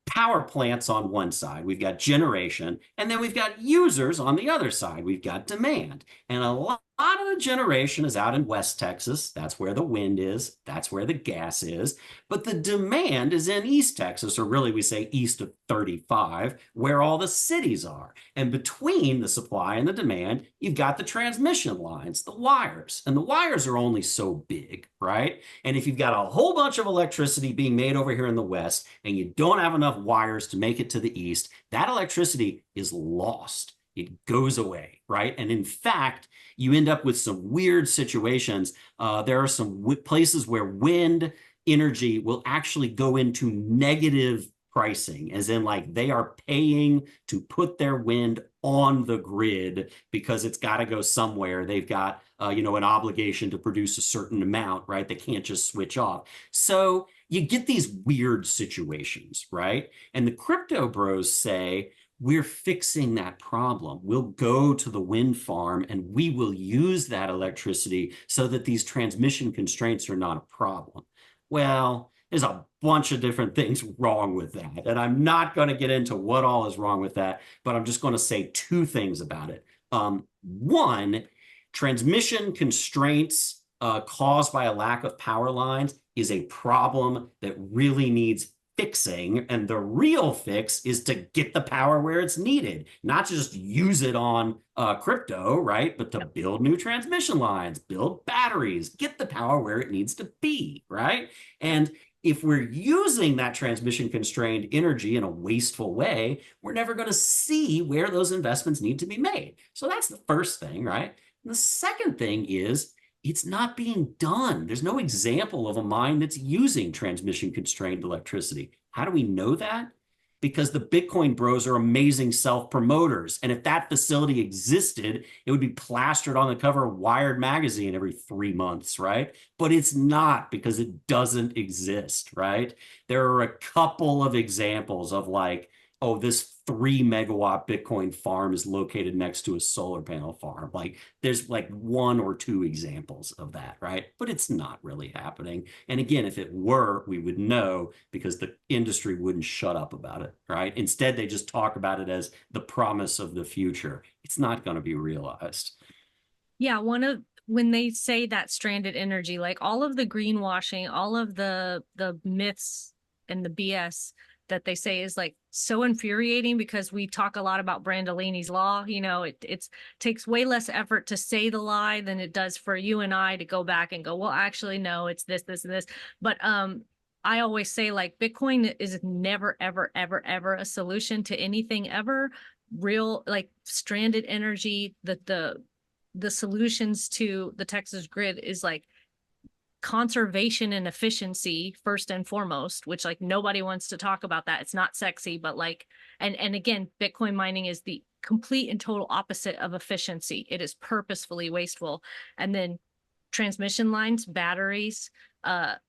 power plants on one side, we've got generation, and then we've got users on the other side. We've got demand. And a lot of the generation is out in West Texas. That's where the wind is. That's where the gas is. But the demand is in East Texas, or really we say east of 35, where all the cities are. And between the supply and the demand, you've got the transmission lines, the wires. And the wires are only so big, right? And if you've got a whole bunch of electricity being made over here in the West, and you don't have enough wires to make it to the East, that electricity is lost. it goes away, right? And in fact, you end up with some weird situations. There are some places where wind energy will actually go into negative pricing, as in like they are paying to put their wind on the grid because it's got to go somewhere. They've got, an obligation to produce a certain amount, right? They can't just switch off. So you get these weird situations, right? And the crypto bros say, we're fixing that problem. We'll go to the wind farm and we will use that electricity so that these transmission constraints are not a problem. Well, there's a bunch of different things wrong with that. And I'm not going to get into what all is wrong with that, but I'm just going to say two things about it. One, transmission constraints caused by a lack of power lines is a problem that really needs fixing. And the real fix is to get the power where it's needed, not just use it on crypto, right? But to build new transmission lines, build batteries, get the power where it needs to be, right? And if we're using that transmission constrained energy in a wasteful way, we're never going to see where those investments need to be made. So that's the first thing, right? And the second thing is it's not being done. There's no example of a mine that's using transmission constrained electricity. How do we know that? Because the Bitcoin bros are amazing self-promoters. And if that facility existed, it would be plastered on the cover of Wired magazine every 3 months, right? But it's not because it doesn't exist, right? There are a couple of examples of like, oh, this 3 megawatt Bitcoin farm is located next to a solar panel farm. Like there's like 1 or 2 examples of that, right? But it's not really happening. And again, if it were, we would know because the industry wouldn't shut up about it, right? Instead, they just talk about it as the promise of the future. It's not going to be realized. Yeah, when they say that stranded energy, like all of the greenwashing, all of the myths and the BS that they say is like so infuriating because we talk a lot about Brandolini's law. It takes way less effort to say the lie than it does for you and I to go back and go, well, actually, no, it's this, this, and this. But I always say like Bitcoin is never, ever, ever, ever a solution to anything ever. Real like stranded energy, the solutions to the Texas grid is like conservation and efficiency first and foremost, which like nobody wants to talk about that. It's not sexy, but like, and again, Bitcoin mining is the complete and total opposite of efficiency. It is purposefully wasteful. And then transmission lines, batteries,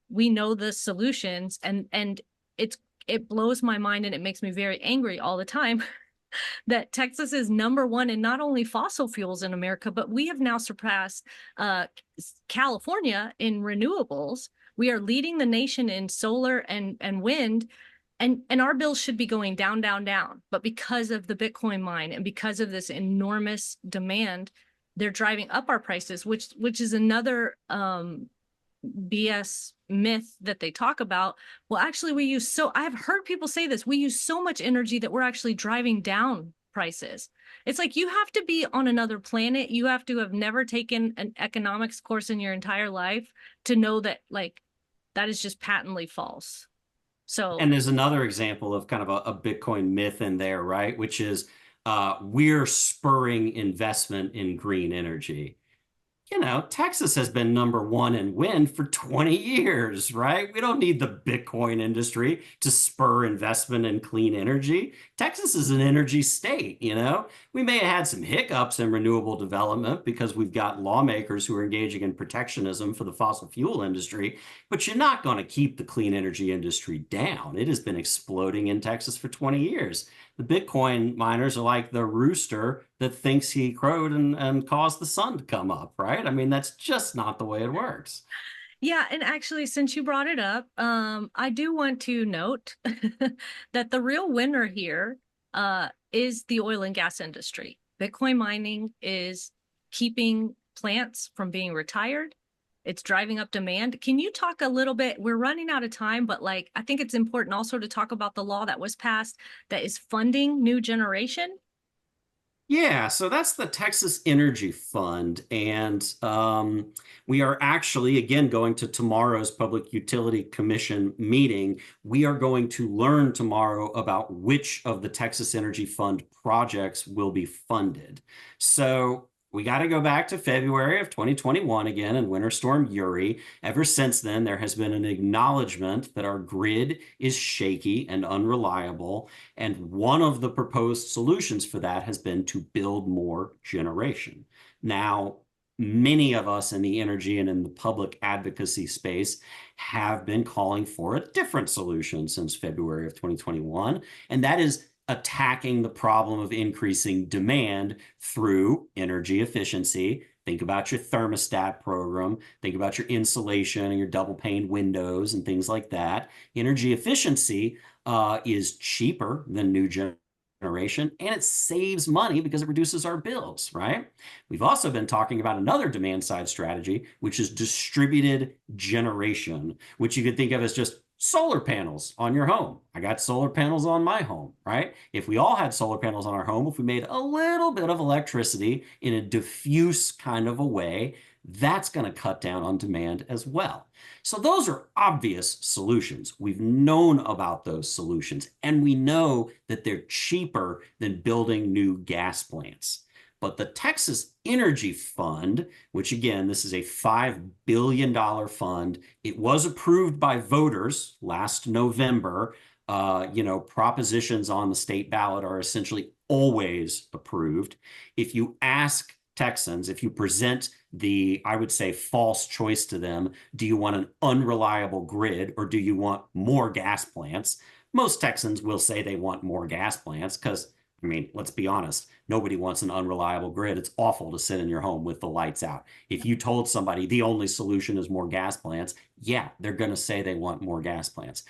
we know the solutions, and it blows my mind and it makes me very angry all the time that Texas is #1 in not only fossil fuels in America, but we have now surpassed California in renewables. We are leading the nation in solar and wind, and our bills should be going down, down, down. But because of the Bitcoin mine and because of this enormous demand, they're driving up our prices, which is another BS myth that they talk about. Well, actually, I've heard people say this, we use so much energy that we're actually driving down prices. It's like you have to be on another planet. You have to have never taken an economics course in your entire life to know that like that is just patently false. So And there's another example of kind of a Bitcoin myth in there, right? Which is we're spurring investment in green energy. Texas has been #1 in wind for 20 years, right? We don't need the Bitcoin industry to spur investment in clean energy. Texas is an energy state. We may have had some hiccups in renewable development because we've got lawmakers who are engaging in protectionism for the fossil fuel industry, but you're not going to keep the clean energy industry down. It has been exploding in Texas for 20 years. The Bitcoin miners are like the rooster that thinks he crowed and caused the sun to come up, right? I mean, that's just not the way it works. yeah, and actually, since you brought it up, I do want to note that the real winner here is the oil and gas industry. Bitcoin mining is keeping plants from being retired. It's driving up demand. Can you talk a little bit? We're running out of time, but like I think it's important also to talk about the law that was passed that is funding new generation. Yeah, so that's the Texas Energy Fund. And we are actually, again, going to tomorrow's Public Utility Commission meeting. We are going to learn tomorrow about which of the Texas Energy Fund projects will be funded. So we got to go back to February of 2021 again and Winter Storm Uri. Ever since then, there has been an acknowledgement that our grid is shaky and unreliable. And one of the proposed solutions for that has been to build more generation. Now, many of us in the energy and in the public advocacy space have been calling for a different solution since February of 2021, and that is attacking the problem of increasing demand through energy efficiency. Think about your thermostat program. Think about your insulation and your double pane windows and things like that. Energy efficiency is cheaper than new generation, and it saves money because it reduces our bills, right? We've also been talking about another demand side strategy, which is distributed generation, which you could think of as just solar panels on your home. I got solar panels on my home, right? If we all had solar panels on our home, if we made a little bit of electricity in a diffuse kind of a way, that's going to cut down on demand as well. So those are obvious solutions. We've known about those solutions, and we know that they're cheaper than building new gas plants. But the Texas Energy Fund, which again, this is a $5 billion fund, it was approved by voters last November. Propositions on the state ballot are essentially always approved. If you ask Texans, if you present I would say, false choice to them, do you want an unreliable grid or do you want more gas plants? Most Texans will say they want more gas plants because, I mean, let's be honest, nobody wants an unreliable grid. It's awful to sit in your home with the lights out. If you told somebody the only solution is more gas plants, yeah, they're going to say they want more gas plants.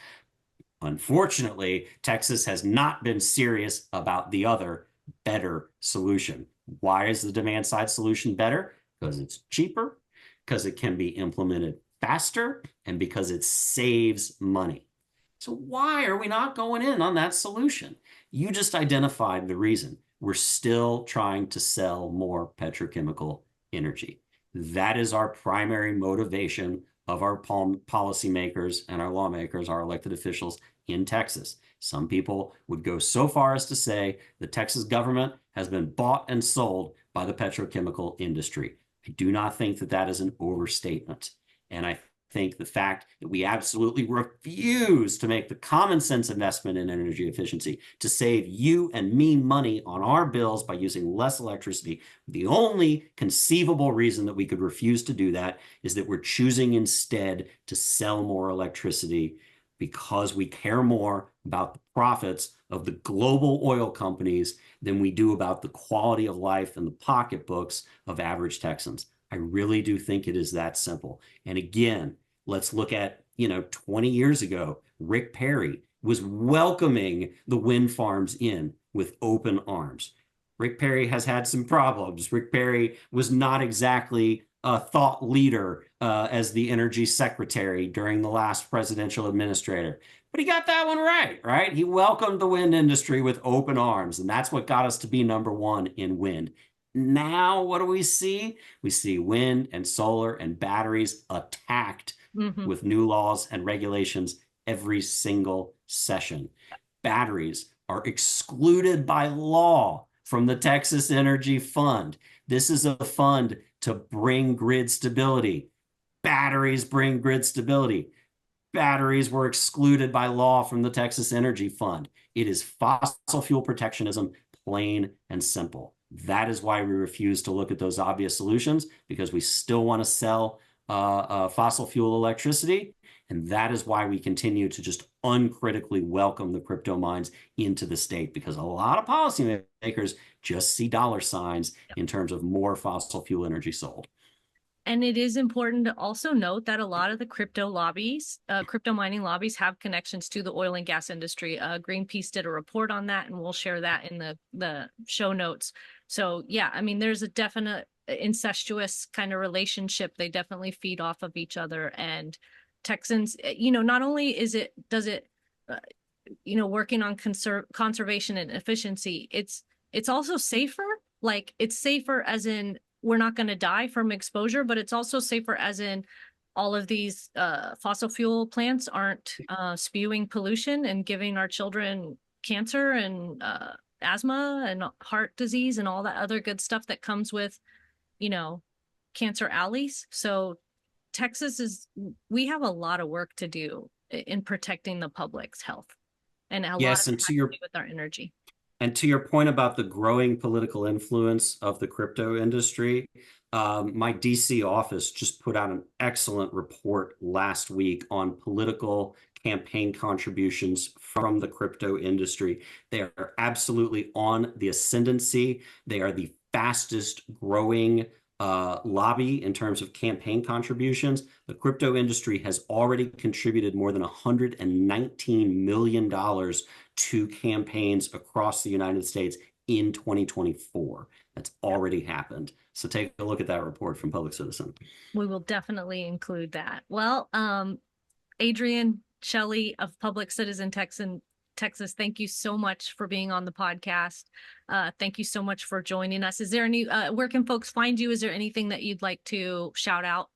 Unfortunately, Texas has not been serious about the other better solution. Why is the demand side solution better? Because it's cheaper, because it can be implemented faster, and because it saves money. So why are we not going in on that solution? You just identified the reason. We're still trying to sell more petrochemical energy. That is our primary motivation of our policymakers and our lawmakers, our elected officials in Texas. Some people would go so far as to say the Texas government has been bought and sold by the petrochemical industry. I do not think that that is an overstatement. And I think the fact that we absolutely refuse to make the common sense investment in energy efficiency to save you and me money on our bills by using less electricity, the only conceivable reason that we could refuse to do that is that we're choosing instead to sell more electricity because we care more about the profits of the global oil companies than we do about the quality of life and the pocketbooks of average Texans. I really do think it is that simple. And again, let's look at, 20 years ago, Rick Perry was welcoming the wind farms in with open arms. Rick Perry has had some problems. Rick Perry was not exactly a thought leader as the energy secretary during the last presidential administrator. But he got that one right, right? He welcomed the wind industry with open arms, and that's what got us to be number one in wind. Now, what do we see? We see wind and solar and batteries attacked with new laws and regulations every single session. Batteries are excluded by law from the Texas Energy Fund. This is a fund to bring grid stability. Batteries bring grid stability. Batteries were excluded by law from the Texas Energy Fund. It is fossil fuel protectionism, plain and simple. That is why we refuse to look at those obvious solutions, because we still want to sell fossil fuel electricity. And that is why we continue to just uncritically welcome the crypto mines into the state, because a lot of policymakers just see dollar signs in terms of more fossil fuel energy sold. And it is important to also note that a lot of the crypto lobbies, crypto mining lobbies, have connections to the oil and gas industry. Greenpeace did a report on that, and we'll share that in the show notes. So yeah, I mean, there's a definite incestuous kind of relationship. They definitely feed off of each other. And Texans, not only does it working on conservation and efficiency, it's also safer Like, it's safer as in we're not going to die from exposure, but it's also safer as in all of these fossil fuel plants aren't spewing pollution and giving our children cancer and asthma and heart disease and all that other good stuff that comes with, you know, cancer alleys. So Texas is, we have a lot of work to do in protecting the public's health. And a lot of Yes, it has to do with our energy. and to your point about the growing political influence of the crypto industry, my DC office just put out an excellent report last week on political campaign contributions from the crypto industry. They are absolutely on the ascendancy. They are the fastest growing lobby in terms of campaign contributions. The crypto industry has already contributed more than $119 million to campaigns across the United States in 2024. That's already happened. So take a look at that report from Public Citizen. We will definitely include that. Well, Adrian Shelley of Public Citizen Texas, thank you so much for being on the podcast. Thank you so much for joining us. Is there any, where can folks find you? Is there anything that you'd like to shout out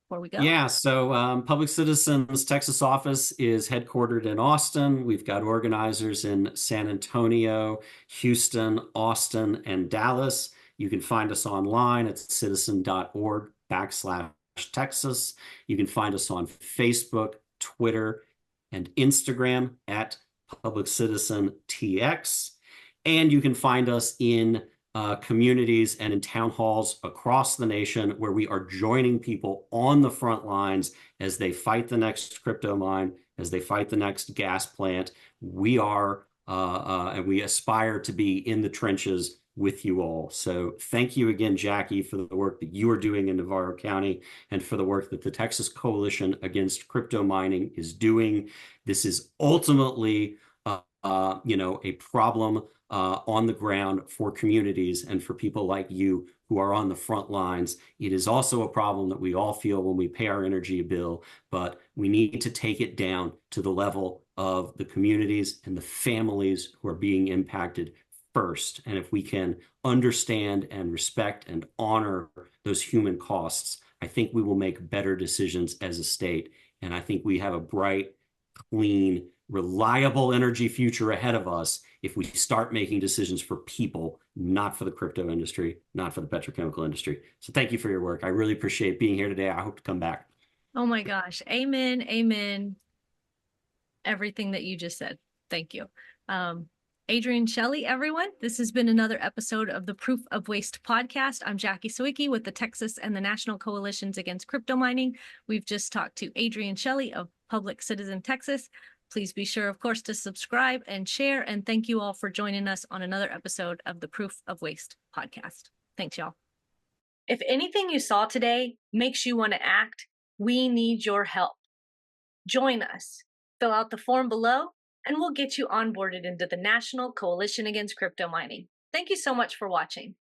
before we go? Yeah, so Public Citizen's Texas office is headquartered in Austin. We've got organizers in San Antonio, Houston, Austin, and Dallas. You can find us online at citizen.org/Texas. You can find us on Facebook, Twitter, and Instagram at Public Citizen TX. And you can find us in communities and in town halls across the nation where we are joining people on the front lines as they fight the next crypto mine, as they fight the next gas plant. We are, and we aspire to be in the trenches with you all. So thank you again, Jackie, for the work that you are doing in Navarro County and for the work that the Texas Coalition Against Crypto Mining is doing. This is ultimately, a problem on the ground for communities and for people like you who are on the front lines. It is also a problem that we all feel when we pay our energy bill, but we need to take it down to the level of the communities and the families who are being impacted first. And if we can understand and respect and honor those human costs, I think we will make better decisions as a state. And I think we have a bright, clean, reliable energy future ahead of us if we start making decisions for people, not for the crypto industry, not for the petrochemical industry. So thank you for your work. I really appreciate being here today. I hope to come back. Oh my gosh. Amen. Amen. Everything that you just said. Thank you. Adrian Shelley, everyone. This has been another episode of the Proof of Waste podcast. I'm Jackie Sawicki with the Texas and the National Coalitions Against Crypto Mining. We've just talked to Adrian Shelley of Public Citizen Texas. Please be sure, of course, to subscribe and share. And thank you all for joining us on another episode of the Proof of Waste podcast. Thanks, y'all. If anything you saw today makes you want to act, we need your help. Join us. Fill out the form below, and we'll get you onboarded into the National Coalition Against Crypto Mining. Thank you so much for watching.